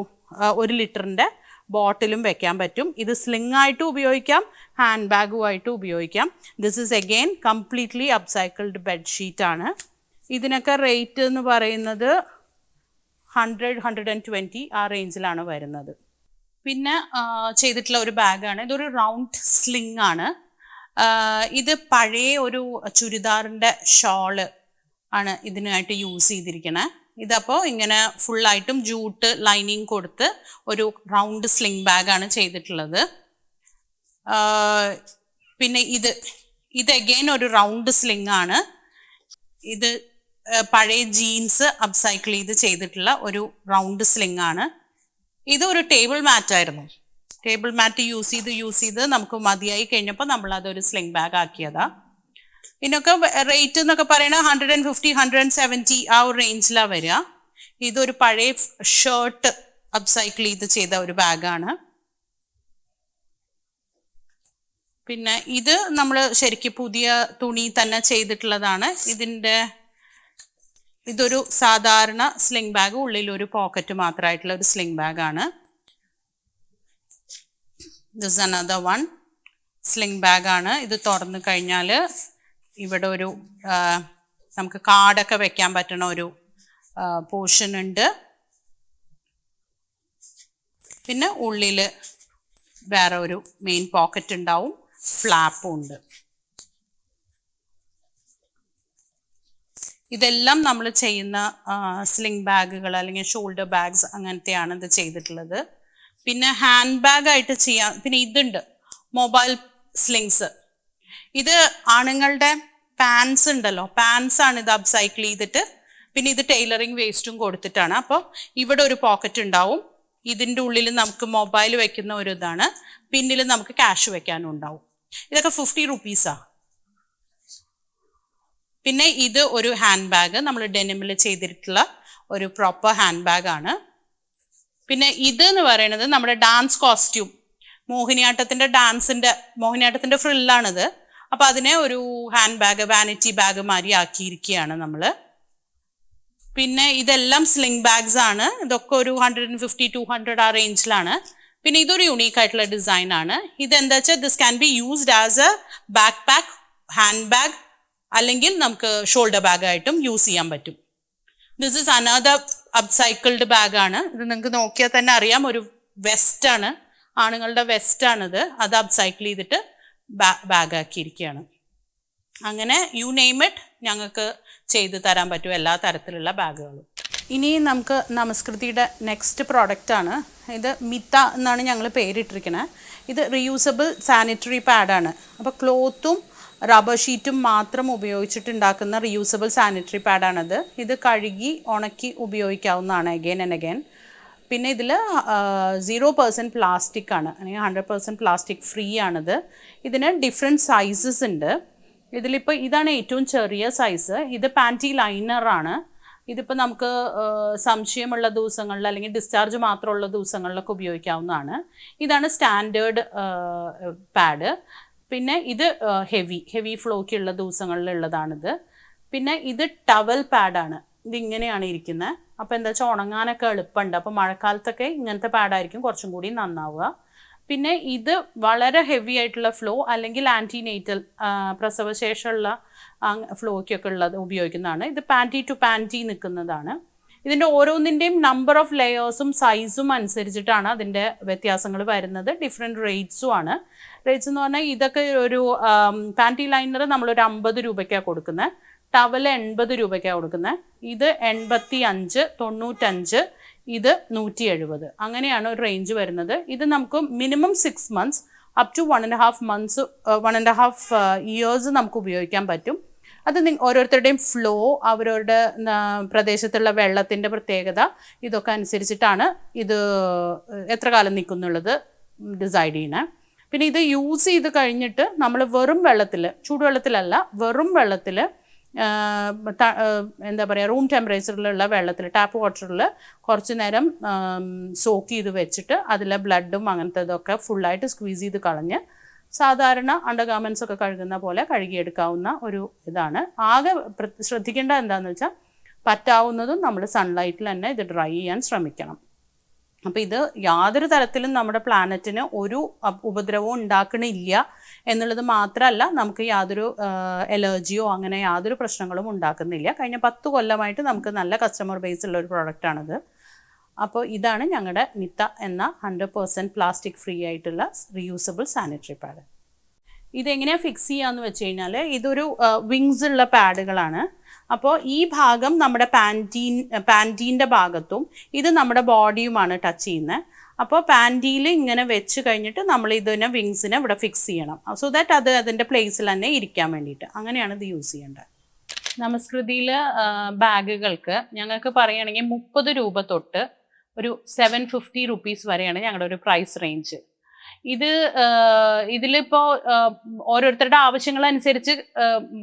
1 ലിറ്ററിൻ്റെ ബോട്ടിലും വെക്കാൻ പറ്റും. ഇത് സ്ലിംഗ് ആയിട്ടും ഉപയോഗിക്കാം, ഹാൻഡ് ബാഗുമായിട്ടും ഉപയോഗിക്കാം. This is again completely upcycled ബെഡ്ഷീറ്റാണ്. ഇതിനൊക്കെ റേറ്റ് എന്ന് പറയുന്നത് 100-120 ആ റേഞ്ചിലാണ് വരുന്നത്. പിന്നെ ചെയ്തിട്ടുള്ള ഒരു ബാഗാണ്, ഇതൊരു റൗണ്ട് സ്ലിംഗ് ആണ്. ഇത് പഴയ ഒരു ചുരിദാറിൻ്റെ ഷോള് ആണ് ഇതിനായിട്ട് യൂസ് ചെയ്തിരിക്കണേ. ഇതപ്പോൾ ഇങ്ങനെ ഫുള്ളായിട്ടും ജൂട്ട് ലൈനിങ് കൊടുത്ത് ഒരു റൗണ്ട് സ്ലിംഗ് ബാഗാണ് ചെയ്തിട്ടുള്ളത്. പിന്നെ ഇത് അഗെയിൻ ഒരു റൗണ്ട് സ്ലിംഗ് ആണ്. ഇത് പഴയ ജീൻസ് അപ്സൈക്കിൾ ചെയ്തിട്ടുള്ള ഒരു റൗണ്ട് സ്ലിംഗ് ആണ്. ഇതൊരു ടേബിൾ മാറ്റായിരുന്നു. ടേബിൾ മാറ്റ് യൂസ് ചെയ്ത് നമുക്ക് മതിയായി കഴിഞ്ഞപ്പോൾ നമ്മളതൊരു സ്ലിംഗ് ബാഗ് ആക്കിയതാണ്. ഇതിനൊക്കെ റേറ്റ് എന്നൊക്കെ പറയുന്നത് 150-170 ആ ഒരു റേഞ്ചിലാണ് വരിക. ഇതൊരു പഴയ ഷർട്ട് അപ്സൈക്കിൾ ചെയ്ത ഒരു ബാഗാണ്. പിന്നെ ഇത് നമ്മൾ ശരിക്കും പുതിയ തുണി തന്നെ ചെയ്തിട്ടുള്ളതാണ്. ഇതൊരു സാധാരണ സ്ലിംഗ് ബാഗ്, ഉള്ളിൽ ഒരു പോക്കറ്റ് മാത്രമായിട്ടുള്ള ഒരു സ്ലിംഗ് ബാഗാണ്. ദിസ് അനദർ വൺ സ്ലിംഗ് ബാഗാണ്. ഇത് തുറന്നു കഴിഞ്ഞാൽ ഇവിടെ ഒരു നമുക്ക് കാർഡൊക്കെ വെക്കാൻ പറ്റുന്ന ഒരു പോർഷൻ ഉണ്ട്. പിന്നെ ഉള്ളിൽ വേറെ ഒരു മെയിൻ പോക്കറ്റ് ഉണ്ടാവും, ഫ്ലാപ്പും ഉണ്ട്. ഇതെല്ലാം നമ്മൾ ചെയ്യുന്ന സ്ലിംഗ് ബാഗുകൾ അല്ലെങ്കിൽ ഷോൾഡർ ബാഗ്സ് അങ്ങനത്തെയാണ് ഇത് ചെയ്തിട്ടുള്ളത്. പിന്നെ ഹാൻഡ് ബാഗായിട്ട് ചെയ്യാം. പിന്നെ ഇതുണ്ട് മൊബൈൽ സ്ലിങ്സ്. ഇത് ആണുങ്ങളുടെ പാൻസ് ഉണ്ടല്ലോ, പാൻസാണ് ഇത് അപ്സൈക്കിൾ ചെയ്തിട്ട് പിന്നെ ഇത് ടൈലറിങ് വേസ്റ്റും കൊടുത്തിട്ടാണ്. അപ്പോൾ ഇവിടെ ഒരു പോക്കറ്റ് ഉണ്ടാവും. ഇതിൻ്റെ ഉള്ളിൽ നമുക്ക് മൊബൈൽ വെക്കുന്ന ഒരു ഇതാണ്. പിന്നിൽ നമുക്ക് ക്യാഷ് വെക്കാനും ഉണ്ടാവും. ഇതൊക്കെ 50 റുപ്പീസാണ്. പിന്നെ ഇത് ഒരു ഹാൻഡ് ബാഗ്, നമ്മൾ ഡെനിമിൽ ചെയ്തിട്ടുള്ള ഒരു പ്രോപ്പർ ഹാൻഡ് ബാഗാണ്. പിന്നെ ഇതെന്ന് പറയുന്നത് നമ്മുടെ ഡാൻസ് കോസ്റ്റ്യൂം, മോഹിനിയാട്ടത്തിൻ്റെ ഫ്രില്ലാണിത്. അപ്പോൾ അതിനെ ഒരു ഹാൻഡ് ബാഗ്, വാനിറ്റി ബാഗ് മാതിരി ആക്കിയിരിക്കുകയാണ് നമ്മൾ. പിന്നെ ഇതെല്ലാം സ്ലിംഗ് ബാഗ്സ് ആണ്. ഇതൊക്കെ ഒരു 150-200 ആ റേഞ്ചിലാണ്. പിന്നെ ഇതൊരു യുണീക്ക് ആയിട്ടുള്ള ഡിസൈൻ ആണ്. ഇതെന്താ വെച്ചാൽ this can be used as a backpack, handbag, അല്ലെങ്കിൽ നമുക്ക് ഷോൾഡർ ബാഗായിട്ടും യൂസ് ചെയ്യാൻ പറ്റും. ദിസ് ഈസ് അനദർ അപ്സൈക്കിൾഡ് ബാഗാണ്. ഇത് നിങ്ങൾക്ക് നോക്കിയാൽ തന്നെ അറിയാം, ഒരു വെസ്റ്റാണ്, ആണുങ്ങളുടെ വെസ്റ്റാണിത്. അത് അപ്സൈക്കിൾ ചെയ്തിട്ട് ബാഗാക്കിയിരിക്കുകയാണ്. അങ്ങനെ യു നെയിം ഇറ്റ് ഞങ്ങൾക്ക് ചെയ്തു തരാൻ പറ്റും എല്ലാ തരത്തിലുള്ള ബാഗുകളും. ഇനി നമുക്ക് നമസ്കൃതിയുടെ നെക്സ്റ്റ് പ്രോഡക്റ്റാണ്. ഇത് മിത്ത എന്നാണ് ഞങ്ങൾ പേരിട്ടിരിക്കുന്നത്. ഇത് റീയൂസബിൾ സാനിറ്ററി പാഡാണ്. അപ്പോൾ ക്ലോത്തും റബ്ബർ ഷീറ്റും മാത്രം ഉപയോഗിച്ചിട്ടുണ്ടാക്കുന്ന റീയൂസബിൾ സാനിറ്ററി പാഡാണിത്. ഇത് കഴുകി ഉണക്കി ഉപയോഗിക്കാവുന്നതാണ് അഗെയിൻ ആൻഡ് അഗെയിൻ. പിന്നെ ഇതിൽ 0% പ്ലാസ്റ്റിക് ആണ്, അല്ലെങ്കിൽ 100% പ്ലാസ്റ്റിക് ഫ്രീ ആണിത്. ഇതിന് ഡിഫറെൻറ്റ് സൈസസ് ഉണ്ട്. ഇതിലിപ്പോൾ ഇതാണ് ഏറ്റവും ചെറിയ സൈസ്. ഇത് പാൻറ്റി ലൈനറാണ്. ഇതിപ്പോൾ നമുക്ക് സംശയമുള്ള ദിവസങ്ങളിൽ അല്ലെങ്കിൽ ഡിസ്ചാർജ് മാത്രമുള്ള ദിവസങ്ങളിലൊക്കെ ഉപയോഗിക്കാവുന്നതാണ്. ഇതാണ് സ്റ്റാൻഡേർഡ് പാഡ്. പിന്നെ ഇത് ഹെവി ഫ്ലോക്കുള്ള ദിവസങ്ങളിലുള്ളതാണിത്. പിന്നെ ഇത് ടവൽ പാഡാണ്. ഇതിങ്ങനെയാണ് ഇരിക്കുന്നത്. അപ്പോൾ എന്താ വെച്ചാൽ ഉണങ്ങാനൊക്കെ എളുപ്പമുണ്ട്. അപ്പോൾ മഴക്കാലത്തൊക്കെ ഇങ്ങനത്തെ പാഡായിരിക്കും കുറച്ചും കൂടി നന്നാവുക. പിന്നെ ഇത് വളരെ ഹെവി ആയിട്ടുള്ള ഫ്ലോ അല്ലെങ്കിൽ ആൻറ്റിനേറ്റൽ പ്രസവശേഷമുള്ള ഫ്ലോയ്ക്കൊക്കെ ഉള്ളത് ഉപയോഗിക്കുന്നതാണ്. ഇത് പാൻറ്റി ടു പാൻറ്റി നിൽക്കുന്നതാണ്. ഇതിൻ്റെ ഓരോന്നിൻ്റെയും നമ്പർ ഓഫ് ലെയേഴ്സും സൈസും അനുസരിച്ചിട്ടാണ് അതിൻ്റെ വ്യത്യാസങ്ങൾ വരുന്നത്. ഡിഫറെൻറ്റ് റേറ്റ്സും ആണ്. റേറ്റ്സ് എന്ന് പറഞ്ഞാൽ ഇതൊക്കെ ഒരു പാൻറ്റി ലൈനർ നമ്മളൊരു 50 രൂപയ്ക്കാണ് കൊടുക്കുന്നത്. ടവൽ 80 രൂപയ്ക്കാണ് കൊടുക്കുന്നത്. ഇത് 85, 95, ഇത് 170. അങ്ങനെയാണ് ഒരു റേഞ്ച് വരുന്നത്. ഇത് നമുക്ക് minimum 6 months up to 1.5 years നമുക്ക് ഉപയോഗിക്കാൻ പറ്റും. അത് ഓരോരുത്തരുടെയും ഫ്ലോ, അവരവരുടെ പ്രദേശത്തുള്ള വെള്ളത്തിൻ്റെ പ്രത്യേകത, ഇതൊക്കെ അനുസരിച്ചിട്ടാണ് ഇത് എത്ര കാലം നിൽക്കുന്നുള്ളത് ഡിസൈഡ് ചെയ്യണേ. പിന്നെ ഇത് യൂസ് ചെയ്ത് കഴിഞ്ഞിട്ട് നമ്മൾ വെറും വെള്ളത്തിൽ, ചൂടുവെള്ളത്തിലല്ല, വെറും വെള്ളത്തിൽ, എന്താ പറയുക, റൂം ടെമ്പറേച്ചറിലുള്ള വെള്ളത്തിൽ, ടാപ്പ് വാട്ടറിൽ കുറച്ച് നേരം സോക്ക് ചെയ്ത് വെച്ചിട്ട് അതിലെ ബ്ലഡും അങ്ങനത്തെ ഇതൊക്കെ ഫുള്ളായിട്ട് സ്ക്വീസ് ചെയ്ത് കളഞ്ഞ് സാധാരണ അണ്ടർഗാർമെൻറ്റ്സ് ഒക്കെ കഴുകുന്ന പോലെ കഴുകിയെടുക്കാവുന്ന ഒരു ഇതാണ്. ആകെ ശ്രദ്ധിക്കേണ്ട എന്താണെന്ന് വെച്ചാൽ പറ്റാവുന്നതും നമ്മൾ സൺലൈറ്റിൽ തന്നെ ഇത് ഡ്രൈ ചെയ്യാൻ ശ്രമിക്കണം. അപ്പോൾ ഇത് യാതൊരു തരത്തിലും നമ്മുടെ പ്ലാനറ്റിന് ഒരു ഉപദ്രവവും ഉണ്ടാക്കണില്ല എന്നുള്ളത് മാത്രമല്ല, നമുക്ക് യാതൊരു എലർജിയോ അങ്ങനെ യാതൊരു പ്രശ്നങ്ങളും ഉണ്ടാക്കുന്നില്ല. കഴിഞ്ഞ 10 കൊല്ലമായിട്ട് നമുക്ക് നല്ല കസ്റ്റമർ ബേസ് ഉള്ള ഒരു പ്രോഡക്റ്റാണിത്. അപ്പോൾ ഇതാണ് ഞങ്ങളുടെ നിത്ത എന്ന 100% പ്ലാസ്റ്റിക് ഫ്രീ ആയിട്ടുള്ള റീയൂസബിൾ സാനിറ്ററി പാഡ്. ഇതെങ്ങനെയാണ് ഫിക്സ് ചെയ്യാന്ന് വെച്ച് കഴിഞ്ഞാൽ, ഇതൊരു വിങ്സ് ഉള്ള പാഡുകളാണ്. അപ്പോൾ ഈ ഭാഗം നമ്മുടെ പാൻറ്റീൻ്റെ ഭാഗത്തും ഇത് നമ്മുടെ ബോഡിയുമാണ് ടച്ച് ചെയ്യുന്നത്. അപ്പോൾ പാൻറ്റിയിൽ ഇങ്ങനെ വെച്ച് കഴിഞ്ഞിട്ട് നമ്മൾ ഇതിനെ വിങ്സിനെ ഇവിടെ ഫിക്സ് ചെയ്യണം. സോ ദാറ്റ് അത് അതിൻ്റെ പ്ലേസിൽ തന്നെ ഇരിക്കാൻ വേണ്ടിയിട്ട്. അങ്ങനെയാണ് ഇത് യൂസ് ചെയ്യേണ്ടത്. നമസ്കൃതിയിൽ ബാഗുകൾക്ക് ഞങ്ങൾക്ക് പറയുകയാണെങ്കിൽ 30 രൂപ തൊട്ട് ഒരു 750 rupees വരെയാണ് ഞങ്ങളുടെ ഒരു പ്രൈസ് റേഞ്ച്. ഇതിലിപ്പോൾ ഓരോരുത്തരുടെ ആവശ്യങ്ങളനുസരിച്ച്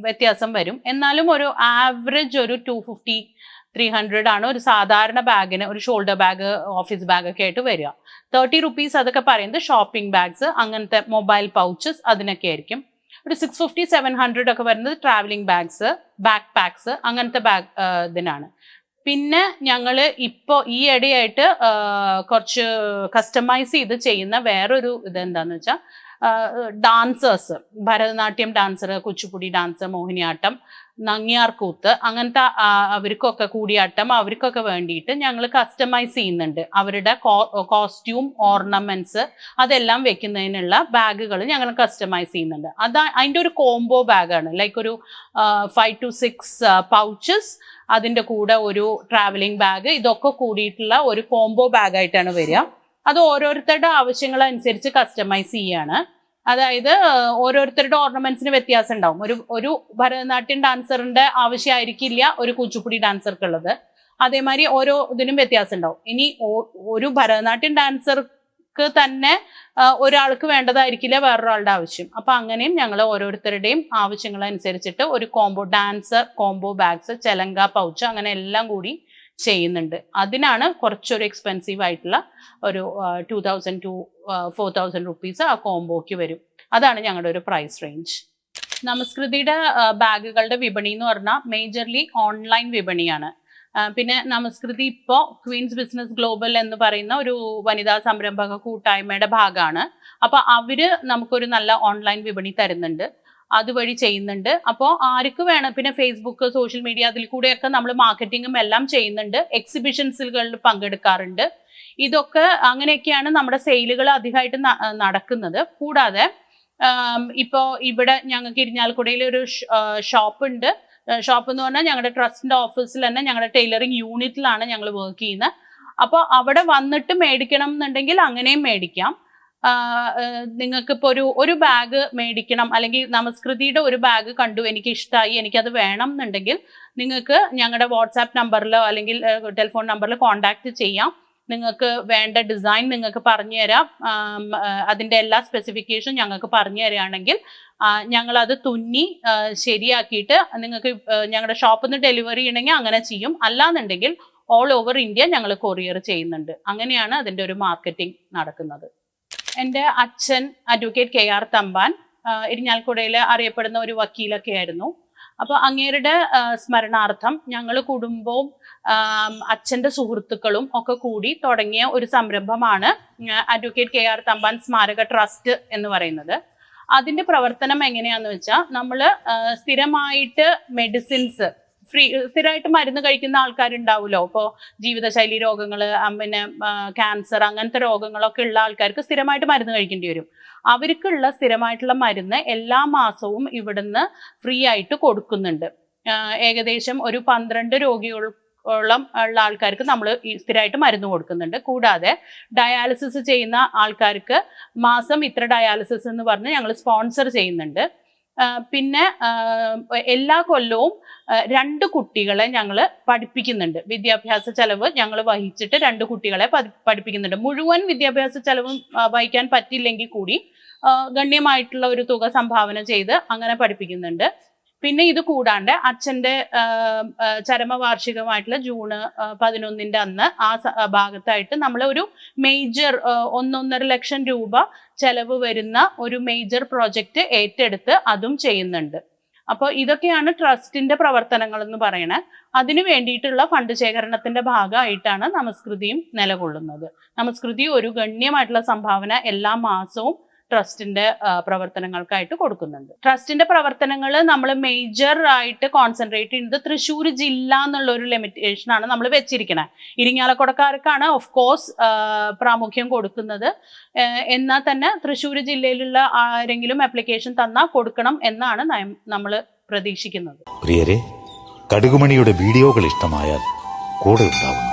വ്യത്യാസം വരും. എന്നാലും ഒരു ആവറേജ് ഒരു 250-300 ആണ് ഒരു സാധാരണ ബാഗിന്, ഒരു ഷോൾഡർ ബാഗ്, ഓഫീസ് ബാഗൊക്കെ ആയിട്ട് വരിക. 30 rupees അതൊക്കെ പറയുന്നത് ഷോപ്പിംഗ് ബാഗ്സ്, അങ്ങനത്തെ മൊബൈൽ പൗച്ചസ്, അതിനൊക്കെ ആയിരിക്കും. ഒരു 650-700 ഒക്കെ വരുന്നത് ട്രാവലിംഗ് ബാഗ്സ്, ബാക്ക് പാക്സ്, അങ്ങനത്തെ ബാഗ് ഇതിനാണ്. പിന്നെ ഞങ്ങൾ ഇപ്പോൾ ഈ ഇടയായിട്ട് കുറച്ച് കസ്റ്റമൈസ് ചെയ്ത് ചെയ്യുന്ന വേറൊരു ഇതെന്താണെന്ന് വെച്ചാൽ, dancers, Bharatanatyam dancer, Kuchipudi dance, Mohiniyattam, Nangiar Koothu, അങ്ങനത്തെ അവർക്കൊക്കെ കൂടിയാട്ടം, അവർക്കൊക്കെ വേണ്ടിയിട്ട് ഞങ്ങൾ കസ്റ്റമൈസ് ചെയ്യുന്നുണ്ട്. അവരുടെ കോസ്റ്റ്യൂം, ഓർണമെന്റ്സ് അതെല്ലാം വെക്കുന്നതിനുള്ള ബാഗുകൾ ഞങ്ങൾ കസ്റ്റമൈസ് ചെയ്യുന്നുണ്ട്. അതിൻ്റെ ഒരു കോംബോ ബാഗാണ്. ലൈക്ക് ഒരു 5 to 6 പൗച്ചസ്, അതിൻ്റെ കൂടെ ഒരു ട്രാവലിംഗ് ബാഗ്, ഇതൊക്കെ കൂടിയിട്ടുള്ള ഒരു കോംബോ ബാഗായിട്ടാണ് വരിക. അത് ഓരോരുത്തരുടെ ആവശ്യങ്ങളനുസരിച്ച് കസ്റ്റമൈസ് ചെയ്യാണ്. അതായത് ഓരോരുത്തരുടെ ഓർണമെന്റ്സിന് വ്യത്യാസം ഉണ്ടാവും. ഒരു ഭരതനാട്യം ഡാൻസറിന്റെ ആവശ്യമായിരിക്കില്ല ഒരു കുച്ചിപ്പുടി ഡാൻസർക്കുള്ളത്. അതേമാതിരി ഓരോ ഇതിനും വ്യത്യാസം ഉണ്ടാവും. ഇനി ഒരു ഭരതനാട്യം ഡാൻസർക്ക് തന്നെ ഒരാൾക്ക് വേണ്ടതായിരിക്കില്ല വേറൊരാളുടെ ആവശ്യം. അപ്പൊ അങ്ങനെയും ഞങ്ങൾ ഓരോരുത്തരുടെയും ആവശ്യങ്ങളനുസരിച്ചിട്ട് ഒരു കോംബോ ബാഗ്സ്, ചെലങ്ക പൗച്ച്, അങ്ങനെ എല്ലാം കൂടി ചെയ്യുന്നുണ്ട്. അതിനാണ് കുറച്ചൊരു എക്സ്പെൻസീവ് ആയിട്ടുള്ള ഒരു 2000 to 4000 rupees ആ കോംബോയ്ക്ക് വരും. അതാണ് ഞങ്ങളുടെ ഒരു പ്രൈസ് റേഞ്ച്. നമസ്കൃതിയുടെ ബാഗുകളുടെ വിപണി എന്ന് പറഞ്ഞാൽ മേജർലി ഓൺലൈൻ വിപണിയാണ്. പിന്നെ നമസ്കൃതി ഇപ്പോൾ ക്വീൻസ് ബിസിനസ് ഗ്ലോബൽ എന്ന് പറയുന്ന ഒരു വനിതാ സംരംഭക കൂട്ടായ്മയുടെ ഭാഗമാണ്. അപ്പോൾ അവര് നമുക്കൊരു നല്ല ഓൺലൈൻ വിപണി തരുന്നുണ്ട്, അതുവഴി ചെയ്യുന്നുണ്ട്. അപ്പോൾ ആർക്ക് വേണം, പിന്നെ ഫേസ്ബുക്ക്, സോഷ്യൽ മീഡിയ, അതിൽ കൂടെയൊക്കെ നമ്മൾ മാർക്കറ്റിങ്ങും എല്ലാം ചെയ്യുന്നുണ്ട്. എക്സിബിഷൻസുകളിൽ പങ്കെടുക്കാറുണ്ട്. ഇതൊക്കെ അങ്ങനെയൊക്കെയാണ് നമ്മുടെ സെയിലുകൾ അധികമായിട്ട് നടക്കുന്നത്. കൂടാതെ ഇപ്പോൾ ഇവിടെ ഞങ്ങൾക്ക് ഇരിഞ്ഞാലക്കുടയിൽ ഒരു ഷോപ്പ് ഉണ്ട്. ഷോപ്പ് എന്ന് പറഞ്ഞാൽ ഞങ്ങളുടെ ട്രസ്റ്റിന്റെ ഓഫീസിൽ തന്നെ, ഞങ്ങളുടെ ടൈലറിങ് യൂണിറ്റിലാണ് ഞങ്ങൾ വർക്ക് ചെയ്യുന്നത്. അപ്പോൾ അവിടെ വന്നിട്ട് മേടിക്കണം എന്നുണ്ടെങ്കിൽ അങ്ങനെയും മേടിക്കാം. നിങ്ങൾക്കിപ്പോൾ ഒരു ബാഗ് മേടിക്കണം, അല്ലെങ്കിൽ നമസ്കൃതിയുടെ ഒരു ബാഗ് കണ്ടു, എനിക്ക് ഇഷ്ടമായി, എനിക്കത് വേണം എന്നുണ്ടെങ്കിൽ നിങ്ങൾക്ക് ഞങ്ങളുടെ വാട്സാപ്പ് നമ്പറിലോ അല്ലെങ്കിൽ ടെലിഫോൺ നമ്പറിൽ കോൺടാക്ട് ചെയ്യാം. നിങ്ങൾക്ക് വേണ്ട ഡിസൈൻ നിങ്ങൾക്ക് പറഞ്ഞു തരാം. അതിൻ്റെ എല്ലാ സ്പെസിഫിക്കേഷൻ ഞങ്ങൾക്ക് പറഞ്ഞു തരികയാണെങ്കിൽ ഞങ്ങളത് തുന്നി ശരിയാക്കിയിട്ട് നിങ്ങൾക്ക് ഞങ്ങളുടെ ഷോപ്പിൽ നിന്ന് ഡെലിവറി ചെയ്യണമെങ്കിൽ അങ്ങനെ ചെയ്യും. അല്ലാന്നുണ്ടെങ്കിൽ ഓൾ ഓവർ ഇന്ത്യ ഞങ്ങൾ കൊറിയർ ചെയ്യുന്നുണ്ട്. അങ്ങനെയാണ് അതിൻ്റെ ഒരു മാർക്കറ്റിംഗ് നടക്കുന്നത്. എൻ്റെ അച്ഛൻ അഡ്വക്കേറ്റ് KR തമ്പാൻ ഇരിഞ്ഞാലക്കുടയിൽ അറിയപ്പെടുന്ന ഒരു വക്കീലൊക്കെ ആയിരുന്നു. അപ്പോൾ അങ്ങേരുടെ സ്മരണാർത്ഥം ഞങ്ങൾ കുടുംബവും അച്ഛൻ്റെ സുഹൃത്തുക്കളും ഒക്കെ കൂടി തുടങ്ങിയ ഒരു സംരംഭമാണ് അഡ്വക്കേറ്റ് KR തമ്പാൻ സ്മാരക ട്രസ്റ്റ് എന്ന് പറയുന്നത്. അതിൻ്റെ പ്രവർത്തനം എങ്ങനെയാണെന്ന് വെച്ചാൽ, നമ്മൾ സ്ഥിരമായിട്ട് മെഡിസിൻസ് സ്ഥിരമായിട്ട് മരുന്ന് കഴിക്കുന്ന ആൾക്കാരുണ്ടാവുമല്ലോ. ഇപ്പോൾ ജീവിതശൈലി രോഗങ്ങൾ, പിന്നെ ക്യാൻസർ, അങ്ങനത്തെ രോഗങ്ങളൊക്കെ ഉള്ള ആൾക്കാർക്ക് സ്ഥിരമായിട്ട് മരുന്ന് കഴിക്കേണ്ടി വരും. അവർക്കുള്ള സ്ഥിരമായിട്ടുള്ള മരുന്ന് എല്ലാ മാസവും ഇവിടുന്ന് ഫ്രീ ആയിട്ട് കൊടുക്കുന്നുണ്ട്. ഏകദേശം ഒരു 12 രോഗിയോളം ഉള്ള ആൾക്കാർക്ക് നമ്മൾ സ്ഥിരമായിട്ട് മരുന്ന് കൊടുക്കുന്നുണ്ട്. കൂടാതെ ഡയാലിസിസ് ചെയ്യുന്ന ആൾക്കാർക്ക് മാസം ഇത്ര ഡയാലിസിസ് എന്ന് പറഞ്ഞ് ഞങ്ങൾ സ്പോൺസർ ചെയ്യുന്നുണ്ട്. പിന്നെ എല്ലാ കൊല്ലവും 2 കുട്ടികളെ ഞങ്ങൾ പഠിപ്പിക്കുന്നുണ്ട്. വിദ്യാഭ്യാസ ചെലവ് ഞങ്ങൾ വഹിച്ചിട്ട് 2 കുട്ടികളെ പഠിപ്പിക്കുന്നുണ്ട്. മുഴുവൻ വിദ്യാഭ്യാസ ചെലവും വഹിക്കാൻ പറ്റില്ലെങ്കിൽ കൂടി ഗണ്യമായിട്ടുള്ള ഒരു തുക സംഭാവന ചെയ്ത് അങ്ങനെ പഠിപ്പിക്കുന്നുണ്ട്. പിന്നെ ഇത് കൂടാണ്ട് അച്ഛൻ്റെ ചരമവാർഷികമായിട്ടുള്ള ജൂൺ 11 അന്ന് ആ ഭാഗത്തായിട്ട് നമ്മൾ ഒരു മേജർ 1.5 ലക്ഷം രൂപ ചെലവ് വരുന്ന ഒരു മേജർ പ്രോജക്റ്റ് ഏറ്റെടുത്ത് അതും ചെയ്യുന്നുണ്ട്. അപ്പോൾ ഇതൊക്കെയാണ് ട്രസ്റ്റിന്റെ പ്രവർത്തനങ്ങൾ എന്ന് പറയണേ. അതിനു വേണ്ടിയിട്ടുള്ള ഫണ്ട് ശേഖരണത്തിന്റെ ഭാഗമായിട്ടാണ് നമസ്കൃതിയും നിലകൊള്ളുന്നത്. നമസ്കൃതി ഒരു ഗണ്യമായിട്ടുള്ള സംഭാവന എല്ലാ മാസവും ട്രസ്റ്റിന്റെ പ്രവർത്തനങ്ങൾക്കായിട്ട് കൊടുക്കുന്നുണ്ട്. ട്രസ്റ്റിന്റെ പ്രവർത്തനങ്ങൾ നമ്മൾ മേജർ ആയിട്ട് കോൺസെൻട്രേറ്റ് ചെയ്യുന്നത് തൃശ്ശൂർ ജില്ല എന്നുള്ള ഒരു ലിമിറ്റേഷനാണ് നമ്മൾ വെച്ചിരിക്കുന്നത്. ഇരിങ്ങാലക്കുടക്കാർക്കാണ് ഓഫ് കോഴ്സ് പ്രാമുഖ്യം കൊടുക്കുന്നത്. എന്നാൽ തന്നെ തൃശ്ശൂർ ജില്ലയിലുള്ള ആരെങ്കിലും ആപ്ലിക്കേഷൻ തന്നാൽ കൊടുക്കണം എന്നാണ് നമ്മൾ പ്രതീക്ഷിക്കുന്നത്. പ്രിയരെ, കടുകുമണിയുടെ വീഡിയോകൾ ഇഷ്ടമായാൽ കൂടെ ഉണ്ടാവുന്നു.